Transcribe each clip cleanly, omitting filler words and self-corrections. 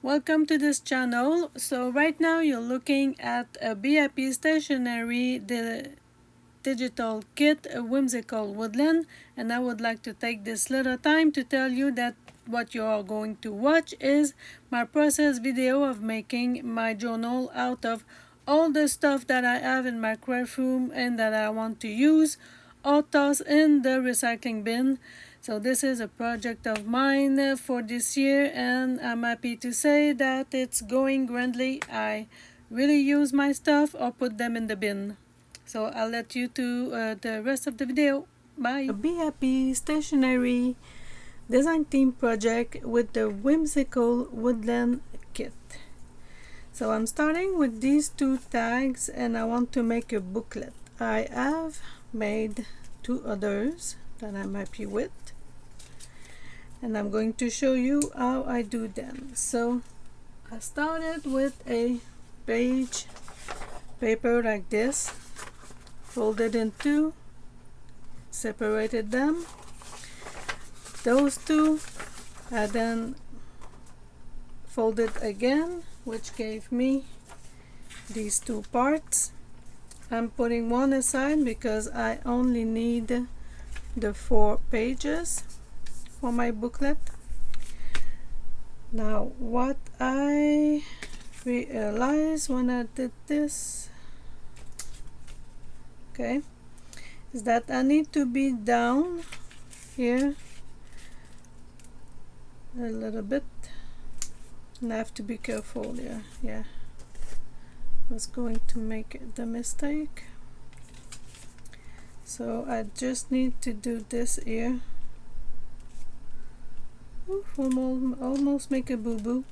Welcome to this channel. So right now you're looking at a BIP stationery digital kit, a Whimsical Woodland, and I would like to take this little time to tell you that what you are going to watch is my process video of making my journal out of all the stuff that I have in my craft room and that I want to use or toss in the recycling bin. So this is a project of mine for this year, and I'm happy to say that it's going grandly. I really use my stuff or put them in the bin. So I'll let you to the rest of the video. Bye. A BIP stationery design team project with the Whimsical Woodland kit. So I'm starting with these two tags and I want to make a booklet. I have made two others that I'm happy with, and I'm going to show you how I do them. So I started with a page paper like this, folded in two, separated them. Those two I then folded again, which gave me these two parts. I'm putting one aside because I only need the 4 pages for my booklet. Now what I realized when I did this, okay, is that I need to be down here a little bit, and I have to be careful here. Yeah, I was going to make the mistake, so I just need to do this here. Oof, almost make a boo-boo.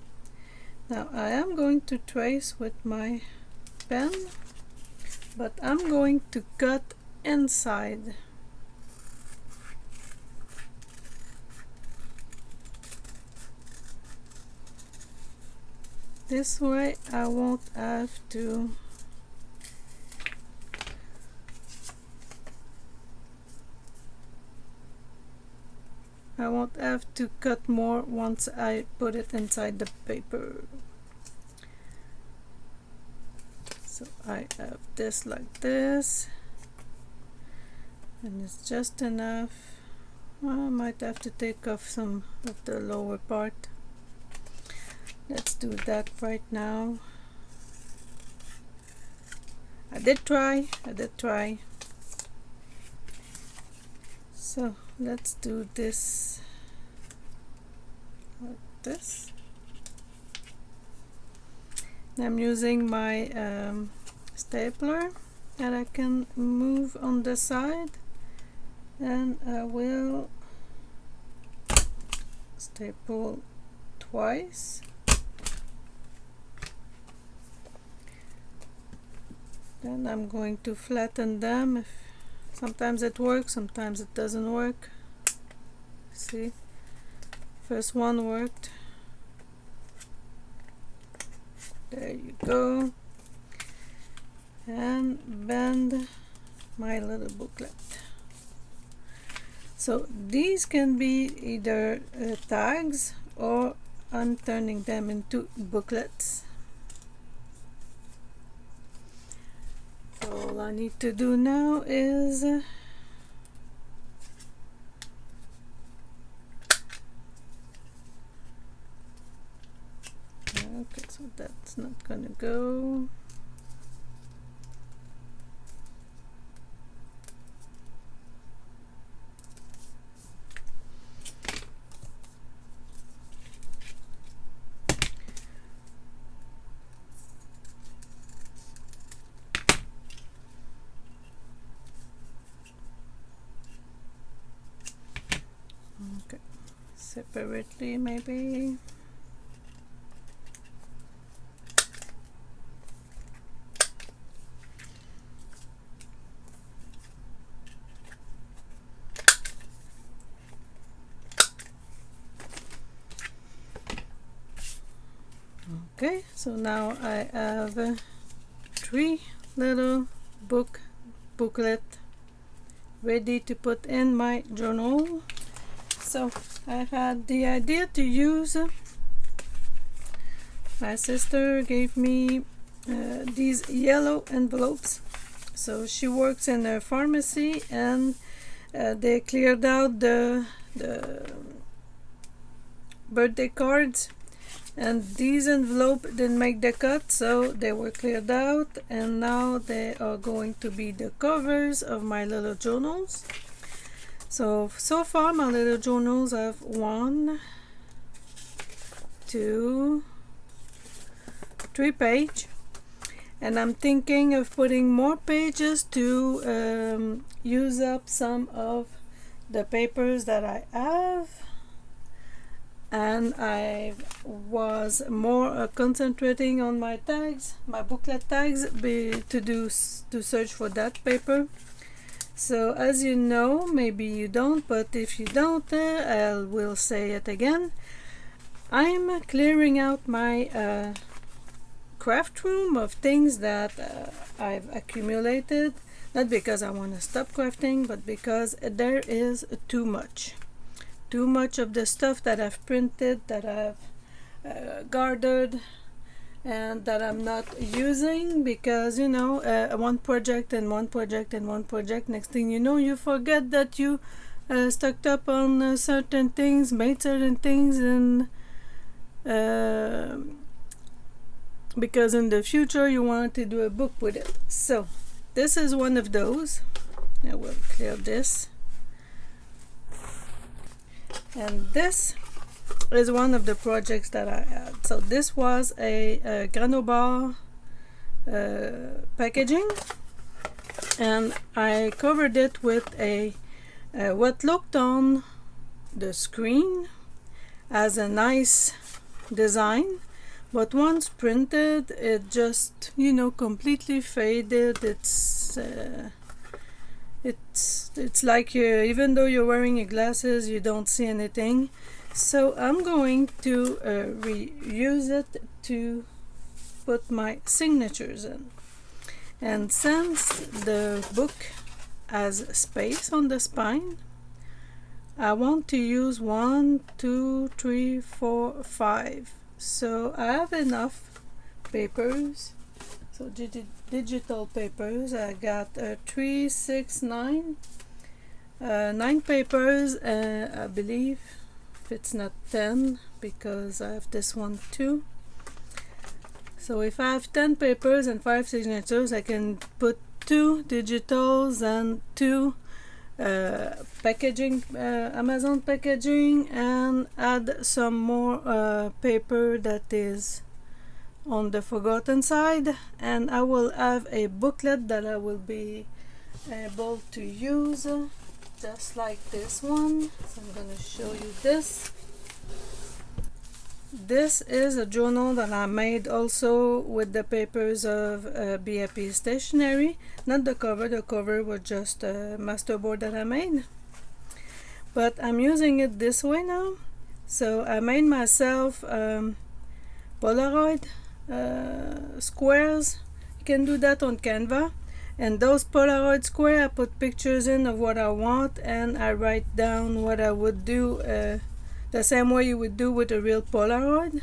Now I am going to trace with my pen, but I'm going to cut inside. This way I won't have to cut more once I put it inside the paper. So I have this like this, and it's just enough. I might have to take off some of the lower part. Let's do that right now. I did try. So let's do this like this. I'm using my stapler that I can move on the side, and I will staple twice. Then I'm going to flatten them. Sometimes it works, sometimes it doesn't work. See, first one worked. There you go. And bend my little booklet. So these can be either tags, or I'm turning them into booklets. All I need to do now is okay, so that's not gonna go. Okay, separately maybe. Okay, so now I have 3 little booklet ready to put in my journal. So I had the idea to use My sister gave me these yellow envelopes. So she works in a pharmacy, and they cleared out the birthday cards, and these envelopes didn't make the cut, so they were cleared out, and now they are going to be the covers of my little journals. So far my little journals have 1, 2, 3 pages, and I'm thinking of putting more pages to use up some of the papers that I have. And I was more concentrating on my tags, my booklet tags, to search for that paper. So as you know, maybe you don't, but if you don't, I will say it again. I'm clearing out my craft room of things that I've accumulated, not because I want to stop crafting, but because there is too much of the stuff that I've printed, that I've gathered, and that I'm not using, because you know, one project and one project and one project, next thing you know, you forget that you stocked up on certain things, made certain things, and because in the future you want to do a book with it. So this is one of those. I will clear this. And this is one of the projects that I had. So this was a granola bar packaging, and I covered it with a what looked on the screen as a nice design, but once printed it just, you know, completely faded. It's like even though you're wearing your glasses, you don't see anything. So I'm going to reuse it to put my signatures in. And since the book has space on the spine, I want to use 1, 2, 3, 4, 5. So I have enough papers. So digital papers, I got 3, 6, 9, 9 papers, I believe, if it's not 10, because I have this one too. So if I have 10 papers and 5 signatures, I can put 2 digitals and 2 packaging, Amazon packaging, and add some more paper that is on the forgotten side, and I will have a booklet that I will be able to use just like this one. So I'm going to show you this. This is a journal that I made also with the papers of BIP stationery, not the cover. The cover was just a masterboard that I made, but I'm using it this way now. So I made myself Polaroid squares. You can do that on Canva, and those Polaroid square I put pictures in of what I want, and I write down what I would do the same way you would do with a real Polaroid,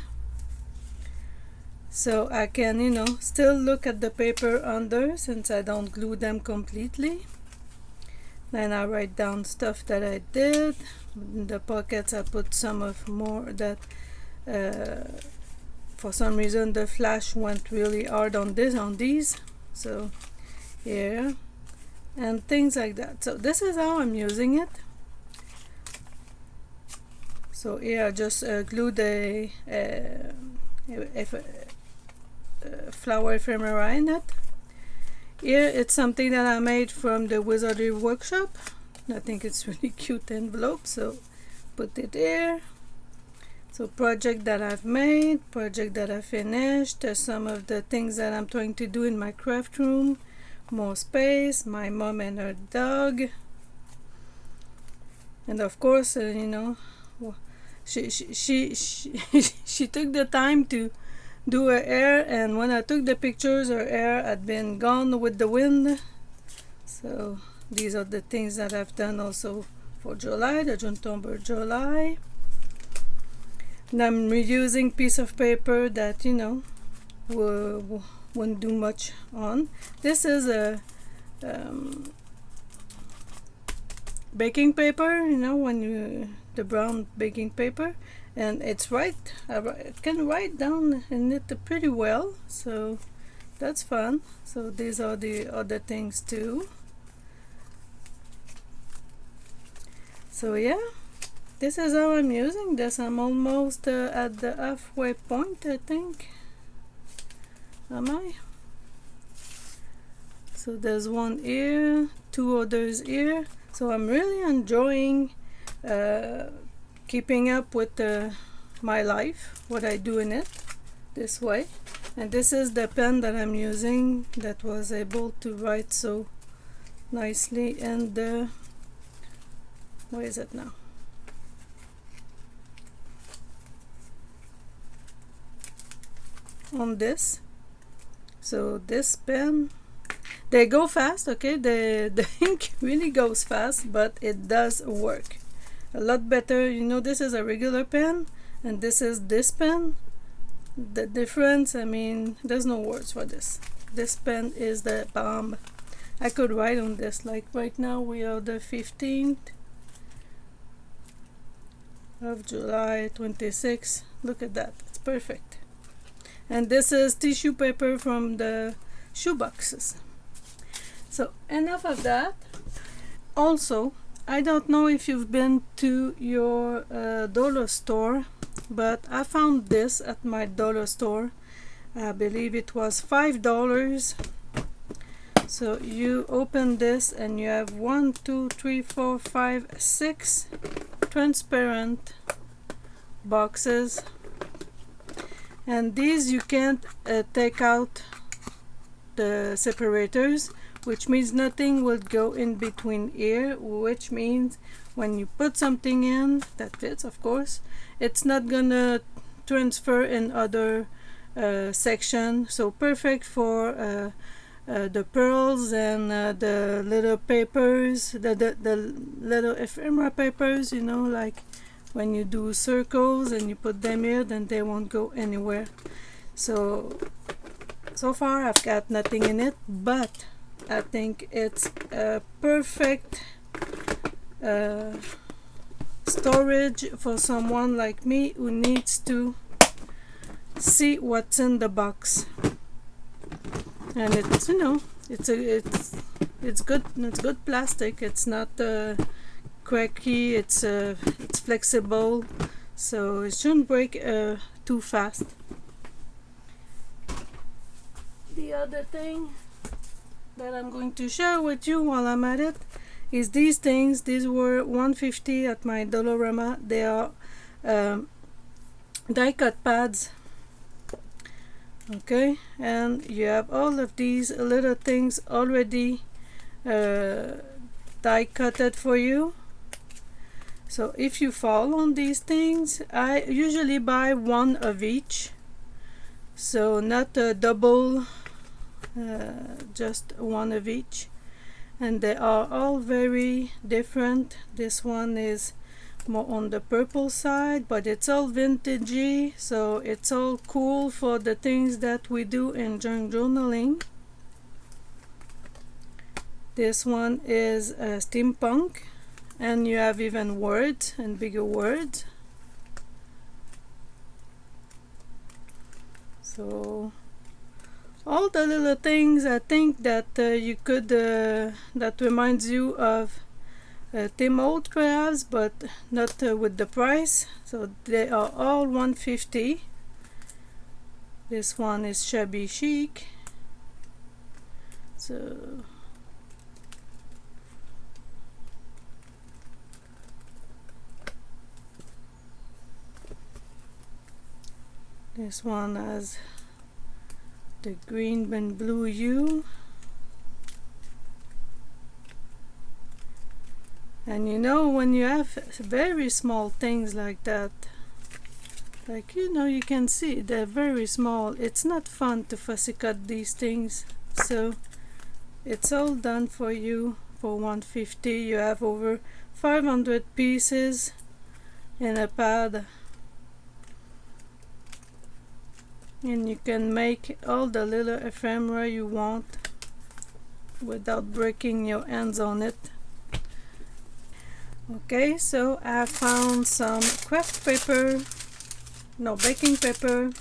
so I can, you know, still look at the paper under, since I don't glue them completely. Then I write down stuff that I did. In the pockets I put some of more that for some reason the flash went really hard on these, so here, and things like that. So this is how I'm using it. So here I just glued a flower ephemera in it. Here it's something that I made from the Wizardry workshop. I think it's really cute envelope, so put it here. So project that I've made, project that I finished, some of the things that I'm trying to do in my craft room, more space, my mom and her dog, and of course, you know, she took the time to do her hair, and when I took the pictures, her hair had been gone with the wind. So these are the things that I've done also for July, the Juntomber July. And I'm reusing piece of paper that, you know, wouldn't do much on. This is a baking paper, you know, when you the brown baking paper, and it's it can write down in it pretty well, so that's fun. So these are the other things too. So yeah, this is how I'm using this. I'm almost at the halfway point, I think. Am I? So there's one here, two others here. So I'm really enjoying keeping up with my life, what I do in it, this way. And this is the pen that I'm using that was able to write so nicely. And where is it now? On this. So this pen, they go fast, okay? The ink really goes fast, but it does work a lot better. You know, this is a regular pen and this is this pen. The difference, I mean, there's no words for this. This pen is the bomb. I could write on this, like right now we are the 15th of July 26. Look at that, it's perfect. And this is tissue paper from the shoe boxes. So enough of that. Also, I don't know if you've been to your dollar store, but I found this at my dollar store. I believe it was $5. So you open this and you have 1, 2, 3, 4, 5, 6 transparent boxes. And these you can't take out the separators, which means nothing will go in between here, which means when you put something in that fits, of course, it's not gonna transfer in other section. So perfect for the pearls and the little papers, the little ephemera papers, you know, like when you do circles and you put them here, then they won't go anywhere. So far I've got nothing in it, but I think it's a perfect storage for someone like me who needs to see what's in the box. And it's, you know, it's good. It's good plastic. It's not cracky. It's flexible, so it shouldn't break too fast. The other thing that I'm going to share with you while I'm at it is these things. These were $1.50 at my Dollarama. They are die cut pads. Okay, and you have all of these little things already die cutted for you. So if you fall on these things, I usually buy one of each, so not a double, just one of each. And they are all very different. This one is more on the purple side, but it's all vintagey, so it's all cool for the things that we do in journaling. This one is steampunk, and you have even words and bigger words. So all the little things, I think that you could that reminds you of Tim Old crafts, but not with the price. So they are all $1.50. This one is shabby chic. So this one has the green and blue hue. And you know, when you have very small things like that, like, you know, you can see they're very small, it's not fun to fussy cut these things. So it's all done for you for $1.50. You have over 500 pieces in a pad. and you can make all the little ephemera you want without breaking your hands on it. Okay, so I found some craft paper, no, baking paper.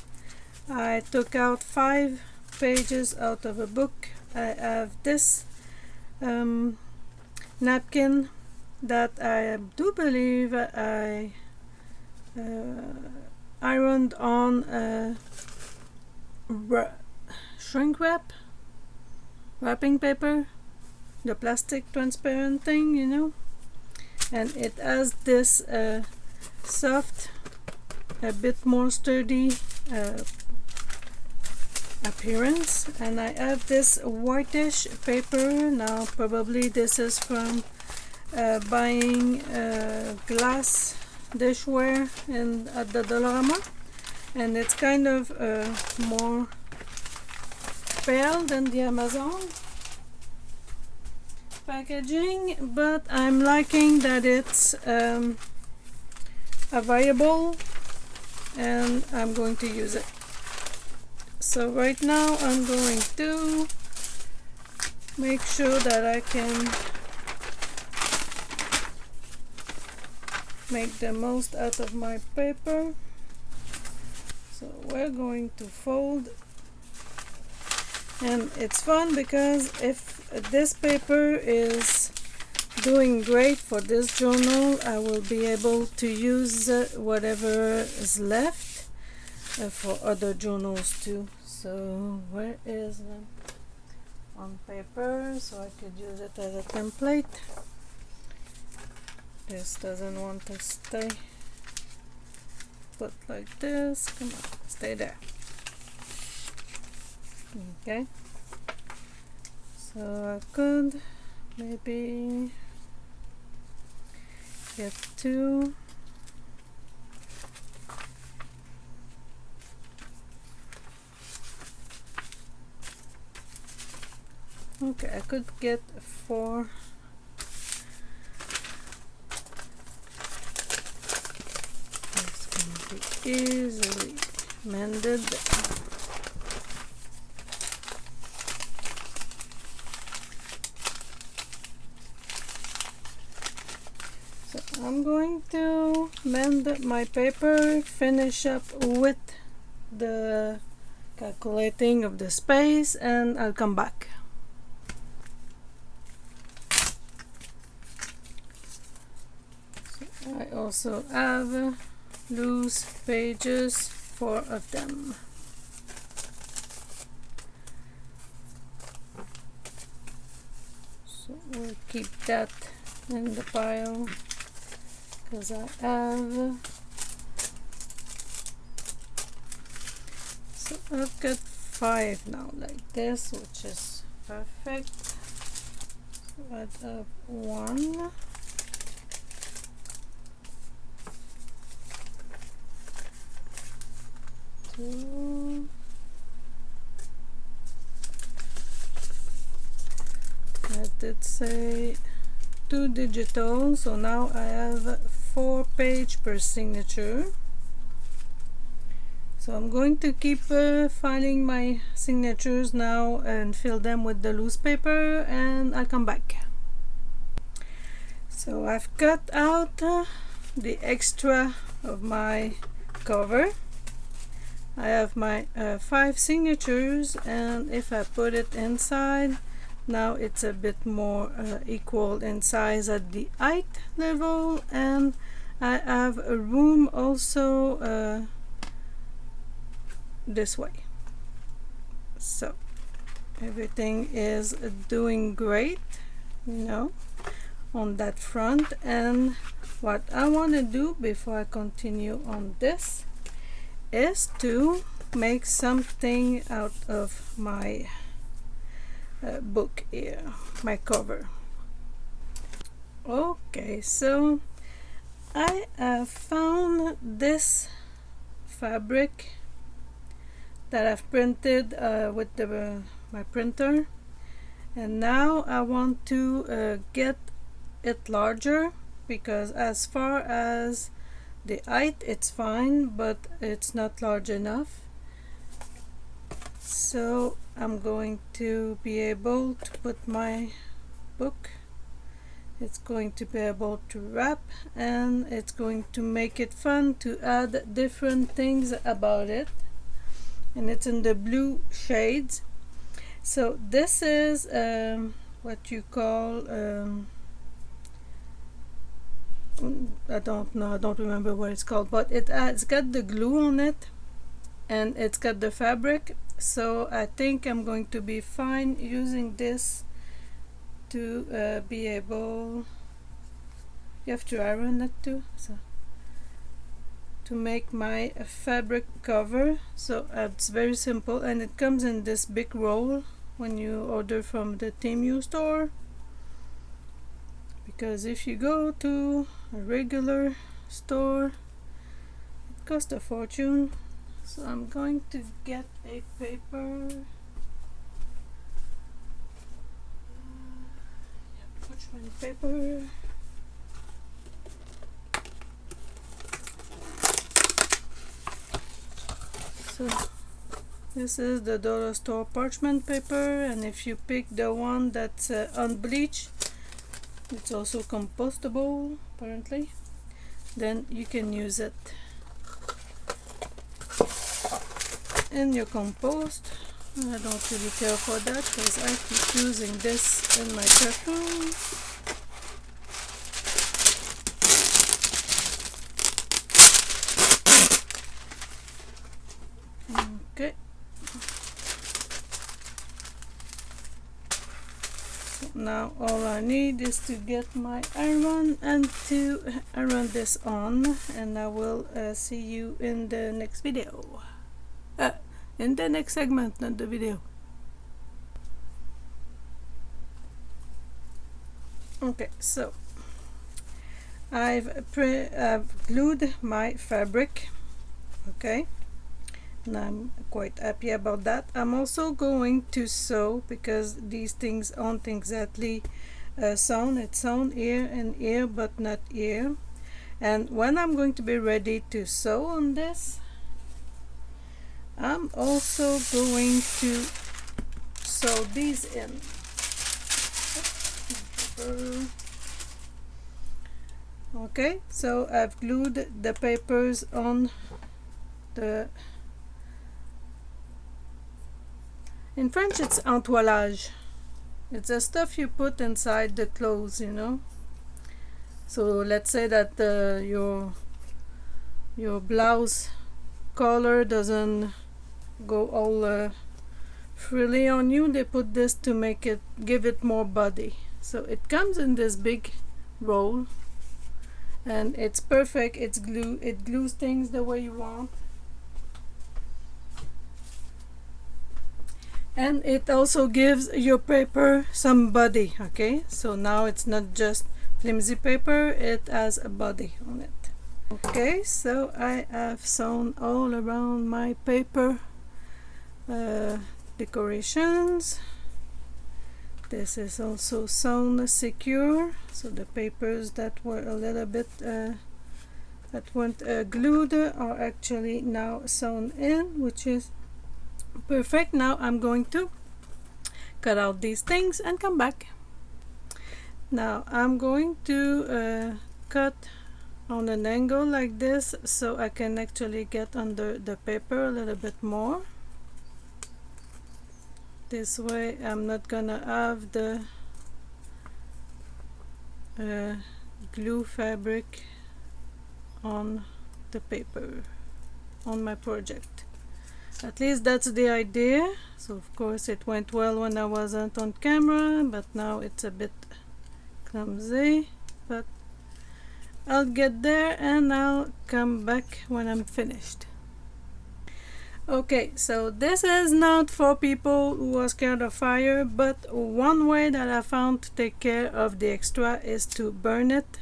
I took out 5 pages out of a book. I have this napkin that I do believe I ironed on shrink wrapping paper, the plastic transparent thing, you know, and it has this soft, a bit more sturdy appearance. And I have this whitish paper. Now probably this is from buying glass dishware at the Dollarama, and it's kind of more pale than the Amazon packaging, but I'm liking that it's available and I'm going to use it. So right now I'm going to make sure that I can make the most out of my paper. So we're going to fold, and it's fun because if this paper is doing great for this journal, I will be able to use whatever is left for other journals too. So where is on paper, so I could use it as a template. This doesn't want to stay put like this. Come on, stay there. Okay, so I could maybe get 2. Okay, I could get 4. It's going to be easily mended. So I'm going to mend my paper, finish up with the calculating of the space, and I'll come back. So I also have loose pages, 4 of them. So we'll keep that in the pile because I have, so I've got 5 now like this, which is perfect. So add up 1, 2, I did say 2 digital, so now I have 4 page per signature. So I'm going to keep filing my signatures now and fill them with the loose paper, and I'll come back. So I've cut out the extra of my cover. I have my 5 signatures, and if I put it inside, now it's a bit more equal in size at the height level, and I have a room also this way. So everything is doing great, you know, on that front. And what I want to do before I continue on this is to make something out of my book here, my cover. Okay, so I have found this fabric that I've printed with my printer, and now I want to get it larger, because as far as the height it's fine, but it's not large enough. So I'm going to be able to put my book, it's going to be able to wrap, and it's going to make it fun to add different things about it, and it's in the blue shades. So this is what you call I don't know, I don't remember what it's called, but it's got the glue on it and it's got the fabric. So I think I'm going to be fine using this to be able, you have to iron it too, so to make my fabric cover. So it's very simple, and it comes in this big roll when you order from the Temu store, because if you go to a regular store it costs a fortune. So I'm going to get a paper, parchment paper. So this is the dollar store parchment paper, and if you pick the one that's unbleached, it's also compostable apparently, then you can use it in your compost. I don't really care for that because I keep using this in my bathroom. Okay. So now all I need is to get my iron and to iron this on, and I will see you in the next video. In the next segment, not the video. Okay, so I've glued my fabric, okay, and I'm quite happy about that. I'm also going to sew, because these things aren't exactly sewn. It's sewn here and here, but not here. And when I'm going to be ready to sew on this, I'm also going to sew these in. Okay, so I've glued the papers on the, in French it's entoilage. It's the stuff you put inside the clothes, you know. So let's say that your blouse collar doesn't go all freely on you. They put this to make it, give it more body. So it comes in this big roll, and it's perfect. It's glue, it glues things the way you want, and it also gives your paper some body. Okay, so now it's not just flimsy paper, it has a body on it. Okay, so I have sewn all around my paper decorations. This is also sewn secure, so the papers that were a little bit that weren't glued are actually now sewn in, which is perfect. Now I'm going to cut out these things and come back. Now I'm going to cut on an angle like this, so I can actually get under the paper a little bit more. This way I'm not gonna have the glue fabric on the paper on my project. At least that's the idea. So of course it went well when I wasn't on camera, but now it's a bit clumsy, but I'll get there and I'll come back when I'm finished. Okay, so this is not for people who are scared of fire, but one way that I found to take care of the extra is to burn it,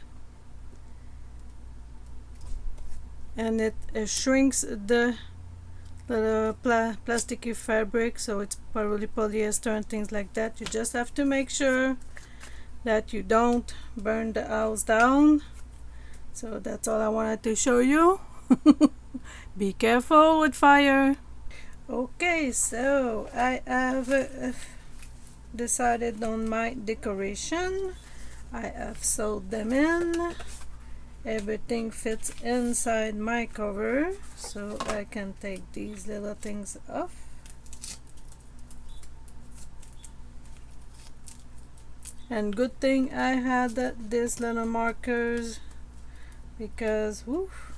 and it shrinks the plasticky fabric, so it's probably polyester and things like that. You just have to make sure that you don't burn the house down. So that's all I wanted to show you. Be careful with fire. Okay, so I have decided on my decoration. I have sewed them in. Everything fits inside my cover, so I can take these little things off. And good thing I had these little markers, because woof,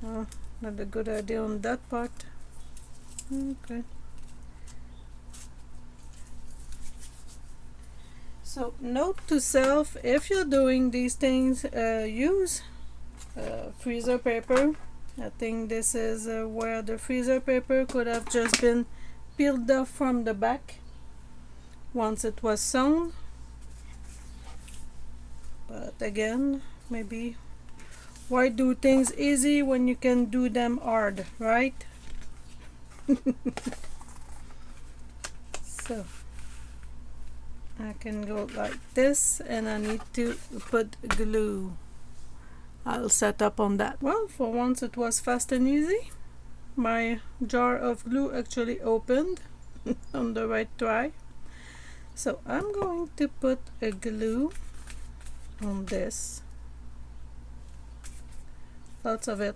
not a good idea on that part. Okay. So note to self, if you're doing these things, use freezer paper. I think this is where the freezer paper could have just been peeled off from the back once it was sewn. But again, maybe why do things easy when you can do them hard, right? So I can go like this, and I need to put glue. I'll set up on that. Well, for once it was fast and easy. My jar of glue actually opened on the right try. So I'm going to put a glue on this. Lots of it.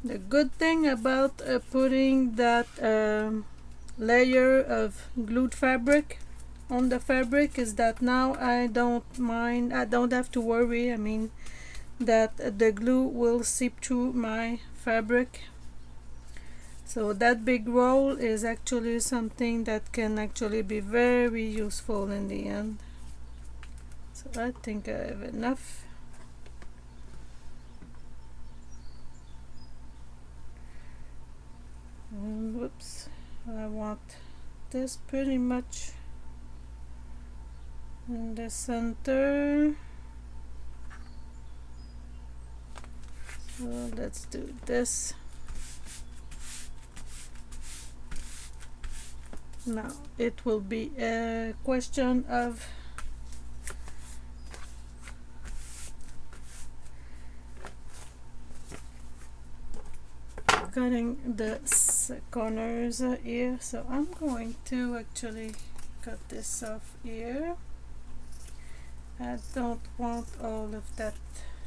The good thing about putting that layer of glued fabric on the fabric is that now I don't have to worry, that the glue will seep through my fabric. So that big roll is actually something that can actually be very useful in the end. So I think I have enough. And whoops, I want this pretty much in the center. So let's do this. Now it will be a question of cutting the corners here. So I'm going to actually cut this off here. I don't want all of that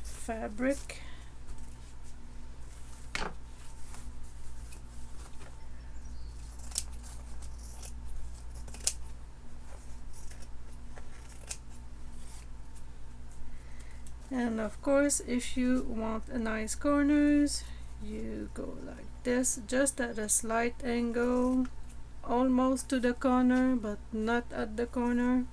fabric. And of course, if you want a nice corners, you go like this, just at a slight angle, almost to the corner but not at the corner.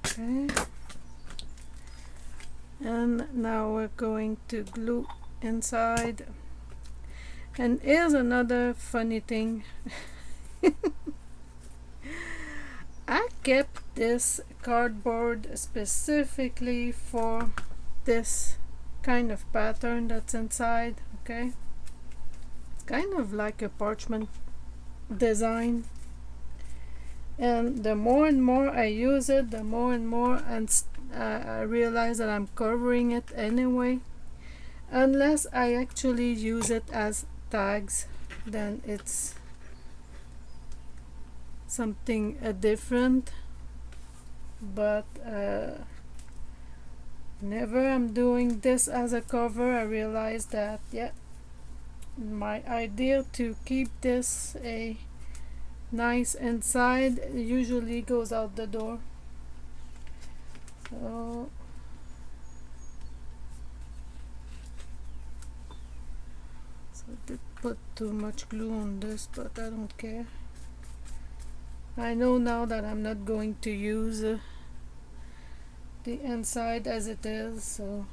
Okay, and now we're going to glue inside. And here's another funny thing. I kept this cardboard specifically for this kind of pattern that's inside. Okay, it's kind of like a parchment design, and the more and more I use it, the more and more I realize that I'm covering it anyway. Unless I actually use it as tags, then it's something different. But whenever I'm doing this as a cover, I realize that my idea to keep this a nice inside usually goes out the door. So I did put too much glue on this, but I don't care. I know now that I'm not going to use the inside as it is, so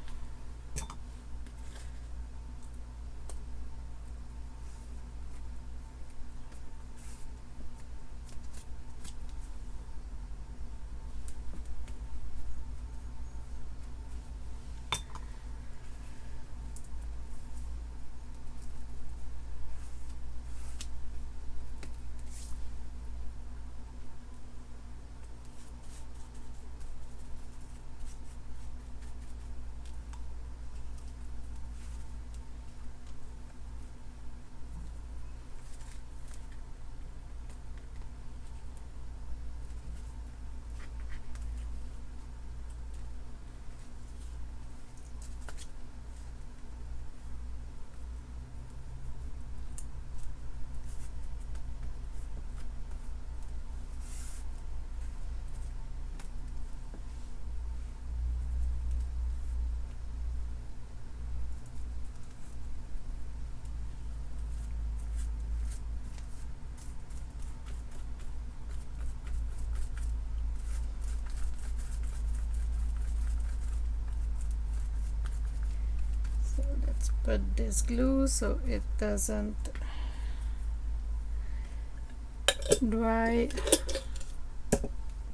Let's put this glue so it doesn't dry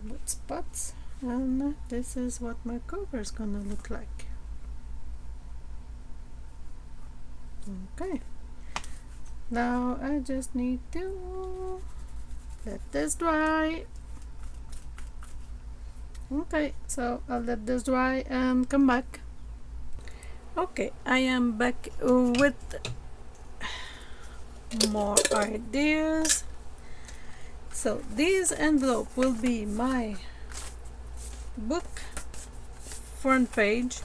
with spots, and this is what my cover is gonna look like. Okay, now I just need to let this dry. Okay, so I'll let this dry and come back. Okay, I am back with more ideas. So this envelope will be my book front page,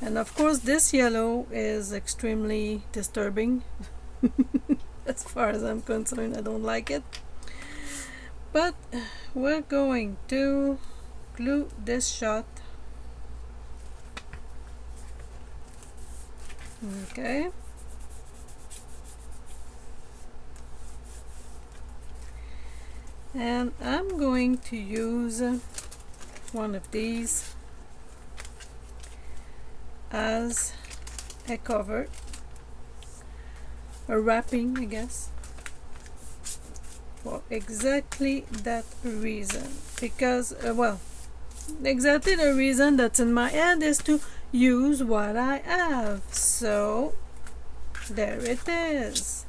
and of course this yellow is extremely disturbing. As far as I'm concerned, I don't like it, but we're going to glue this shot. Okay, and I'm going to use one of these as a cover, a wrapping, I guess, for exactly that reason, because well, exactly the reason that's in my head is to use what I have. So there it is.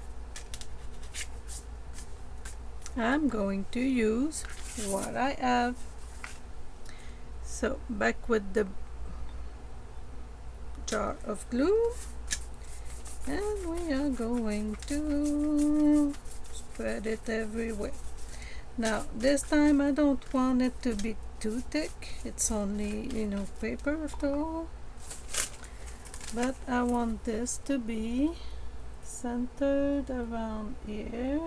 I'm going to use what I have. So back with the jar of glue, and we are going to spread it everywhere. Now this time I don't want it to be too thick. It's only, you know, paper after all, but I want this to be centered around here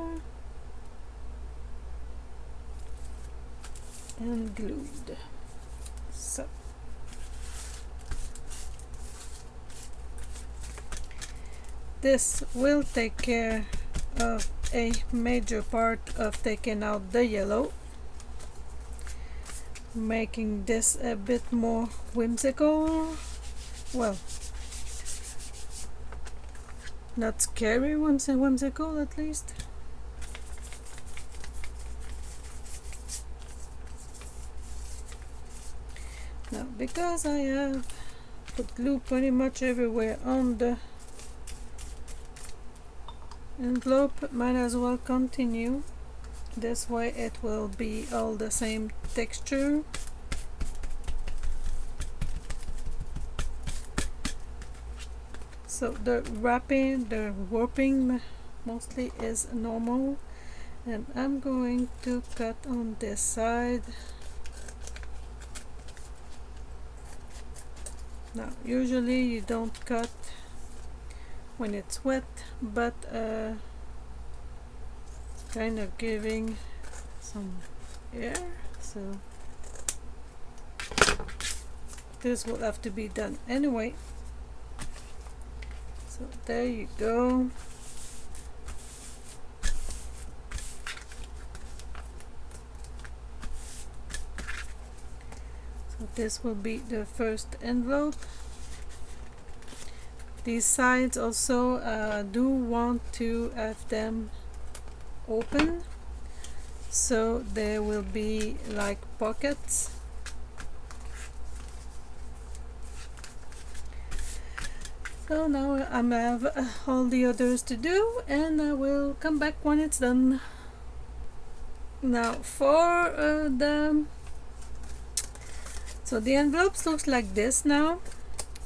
and glued. So this will take care of a major part of taking out the yellow, making this a bit more whimsical. Well, not scary, whimsical at least. Now, because I have put glue pretty much everywhere on the envelope, might as well continue. This way it will be all the same texture. So the warping mostly is normal, and I'm going to cut on this side. Now usually you don't cut when it's wet, but it's kind of giving some air, so this will have to be done anyway. So there you go. So this will be the first envelope. These sides also do want to have them open, so there will be like pockets. So now I have all the others to do, and I will come back when it's done. Now for the envelopes looks like this now,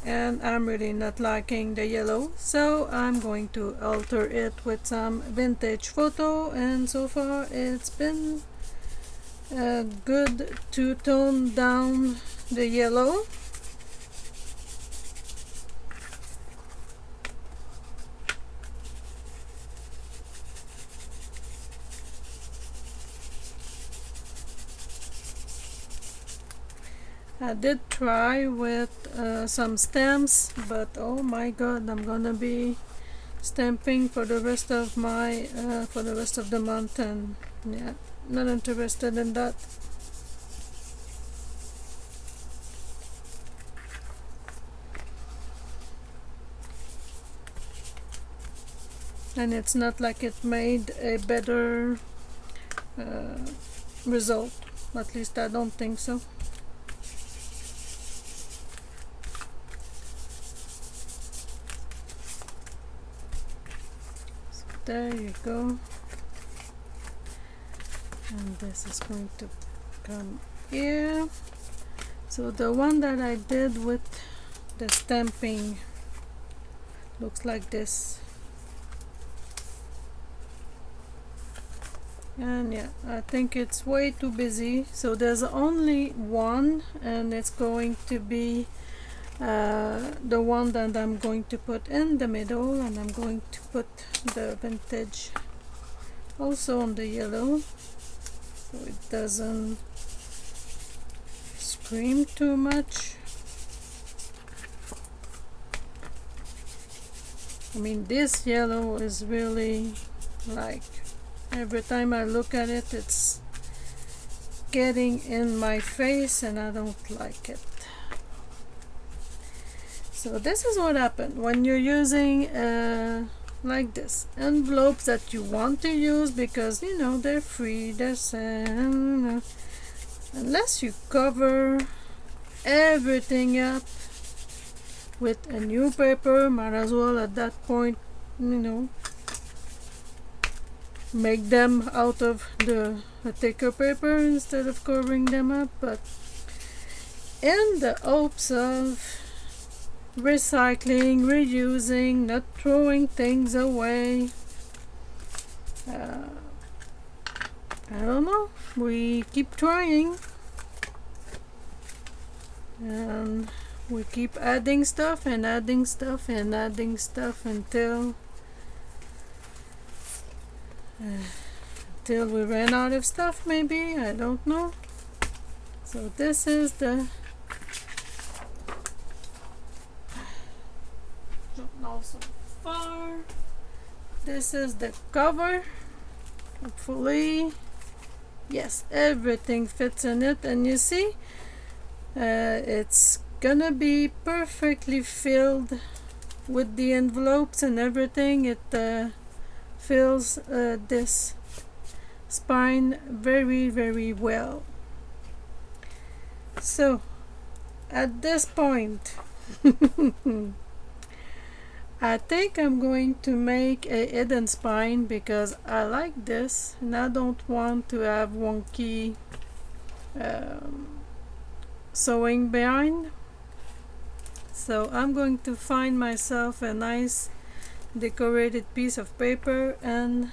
and I'm really not liking the yellow, so I'm going to alter it with some vintage photo, and so far it's been good to tone down the yellow. I did try with some stamps, but oh my god, I'm gonna be stamping for the rest of my for the rest of the month, and yeah, not interested in that. and it's not like it made a better result. At least I don't think so. So there you go. And this is going to come here. So the one that I did with the stamping looks like this. And yeah, I think it's way too busy, so there's only one, and it's going to be the one that I'm going to put in the middle, and I'm going to put the vintage also on the yellow so it doesn't scream too much. I mean, this yellow is really like, every time I look at it, it's getting in my face and I don't like it. So this is what happened when you're using like this envelopes that you want to use, because you know they're free, they're unless you cover everything up with a new paper, might as well at that point, you know, make them out of the thicker paper instead of covering them up. But in the hopes of recycling, reusing, not throwing things away, I don't know, we keep trying and we keep adding stuff and adding stuff and adding stuff until we ran out of stuff, maybe, I don't know. So this is the journal so far. This is the cover. Hopefully, yes, everything fits in it, and you see it's gonna be perfectly filled with the envelopes and everything. It fills this spine very, very well. So at this point I think I'm going to make a hidden spine, because I like this and I don't want to have wonky sewing behind. So I'm going to find myself a nice decorated piece of paper and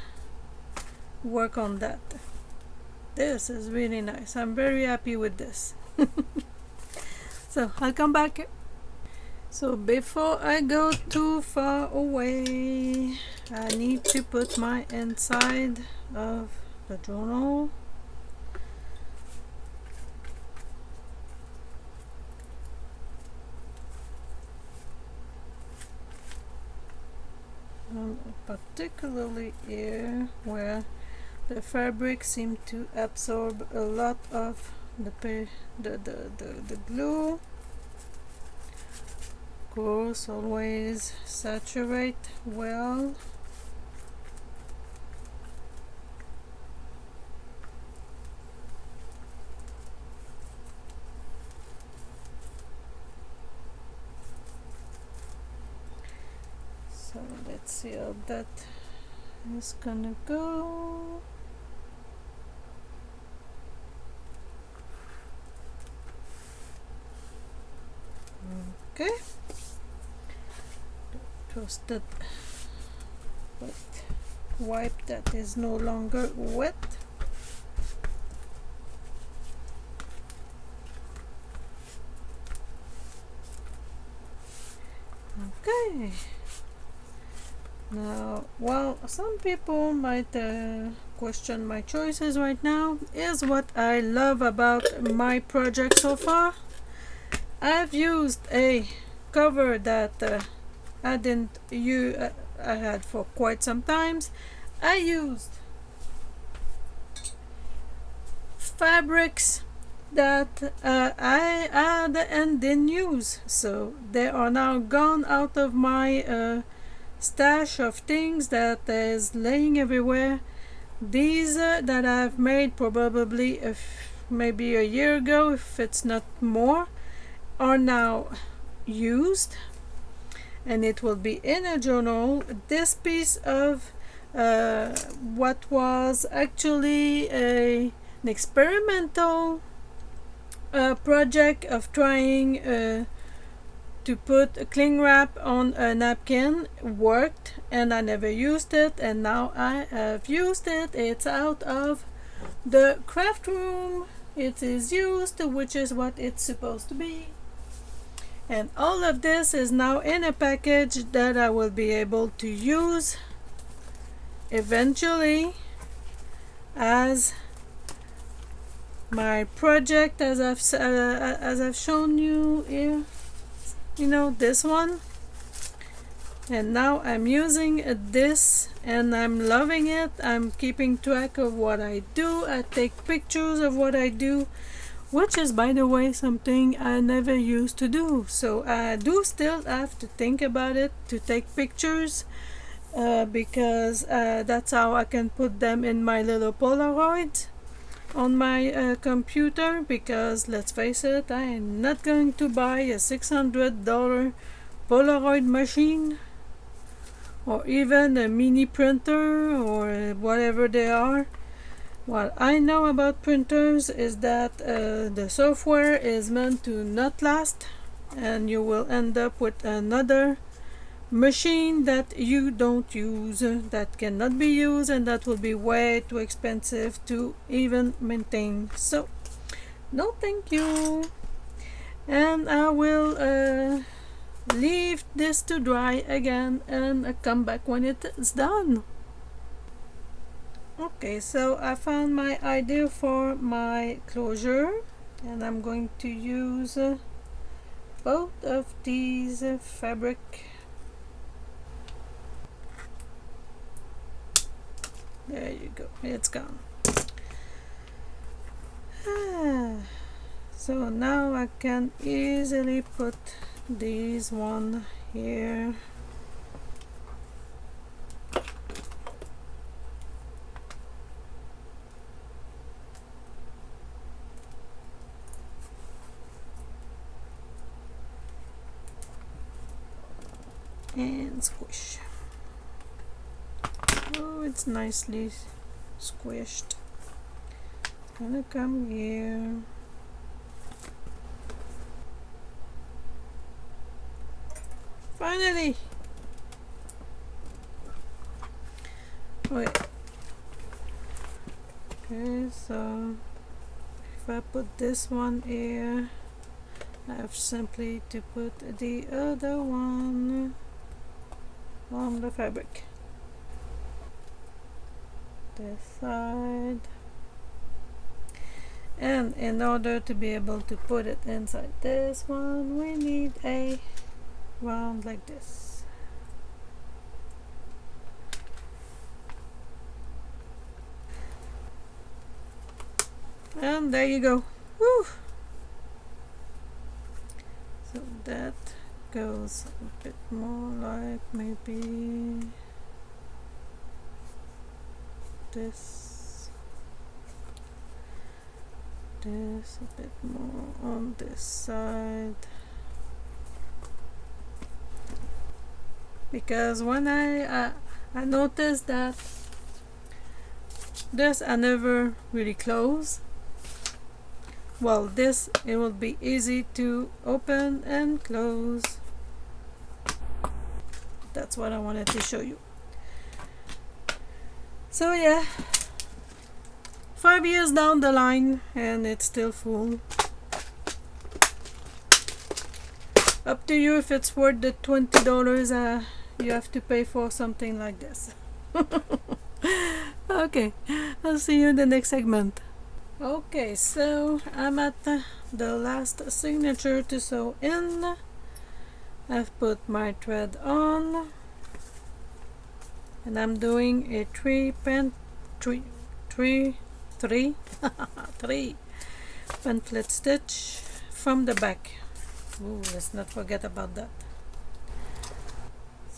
work on that. This is really nice. I'm very happy with this. So I'll come back. So before I go too far away, I need to put my inside of the journal. Particularly here where the fabric seems to absorb a lot of the glue. Of course, always saturate well. So let's see how that is gonna go. Okay, toasted but wipe that is no longer wet. Okay, now, well, some people might question my choices right now. Is what I love about my project so far. I've used a cover that I didn't use. I had for quite some times. I used fabrics that I had and didn't use, so they are now gone out of my stash of things that is laying everywhere. These that I've made probably maybe a year ago, if it's not more, are now used, and it will be in a journal. This piece of what was actually an experimental project of trying to put a cling wrap on a napkin worked, and I never used it, and now I have used it. It's out of the craft room. It is used, which is what it's supposed to be. And all of this is now in a package that I will be able to use eventually as my project, as I've shown you here. You know, this one. And now I'm using this and I'm loving it. I'm keeping track of what I do. I take pictures of what I do, which is, by the way, something I never used to do. So I do still have to think about it, to take pictures, because that's how I can put them in my little Polaroid on my computer, because let's face it, I am not going to buy a $600 Polaroid machine, or even a mini printer, or whatever they are. What I know about printers is that the software is meant to not last, and you will end up with another machine that you don't use, that cannot be used, and that will be way too expensive to even maintain. So no thank you. And I will leave this to dry again and come back when it is done. Okay, so I found my idea for my closure, and I'm going to use both of these fabric. There you go, it's gone. So now I can easily put these one here. And squish. Oh, it's nicely squished. It's gonna come here. Finally! Wait. Okay, so if I put this one here, I have simply to put the other one on the fabric. This side. And in order to be able to put it inside this one, we need a round like this. And there you go. Woo! So that goes a bit more like maybe this a bit more on this side, because when I noticed that this I never really close. Well, this it will be easy to open and close. That's what I wanted to show you. So yeah, 5 years down the line and it's still full. Up to you if it's worth the $20 you have to pay for something like this. Okay, I'll see you in the next segment. Okay, so I'm at the last signature to sew in. I've put my thread on, and I'm doing a three pamphlet stitch from the back. Ooh, let's not forget about that.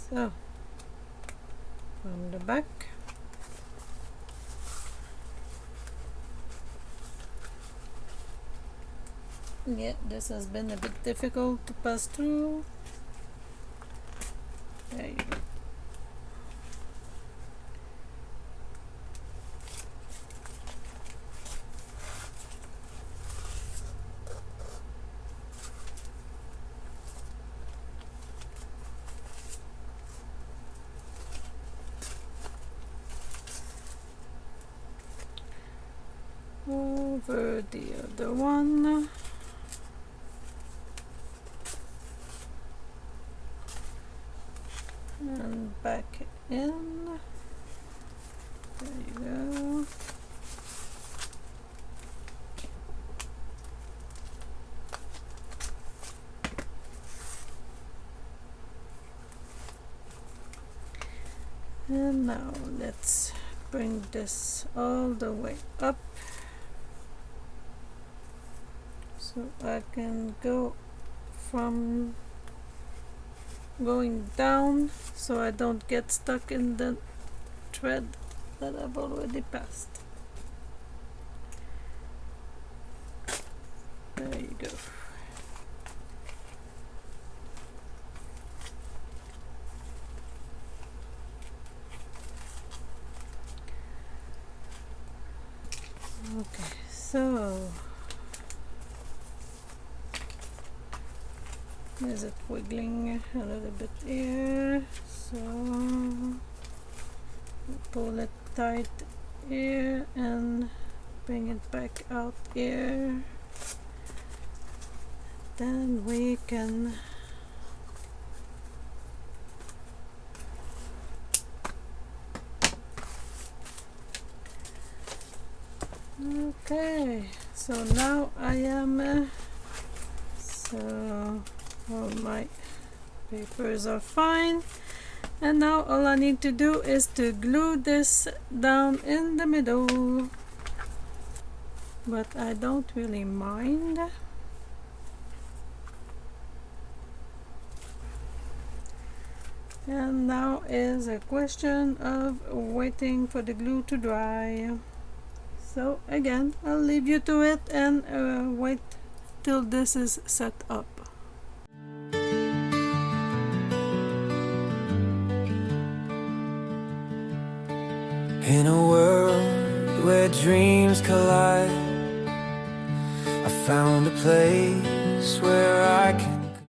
So from the back. Yeah, this has been a bit difficult to pass through. There you go. Over the other one. And back in. There you go. And now let's bring this all the way up so I can go from going down so I don't get stuck in the thread that I've already passed. There you go. Okay, so is it wiggling a little bit here? So pull it tight here and bring it back out here. Then we can okay, so now I am so all my papers are fine, and now all I need to do is to glue this down in the middle, but I don't really mind. And now is a question of waiting for the glue to dry. So again, I'll leave you to it and wait till this is set up. In a world where dreams collide, I found a place where I can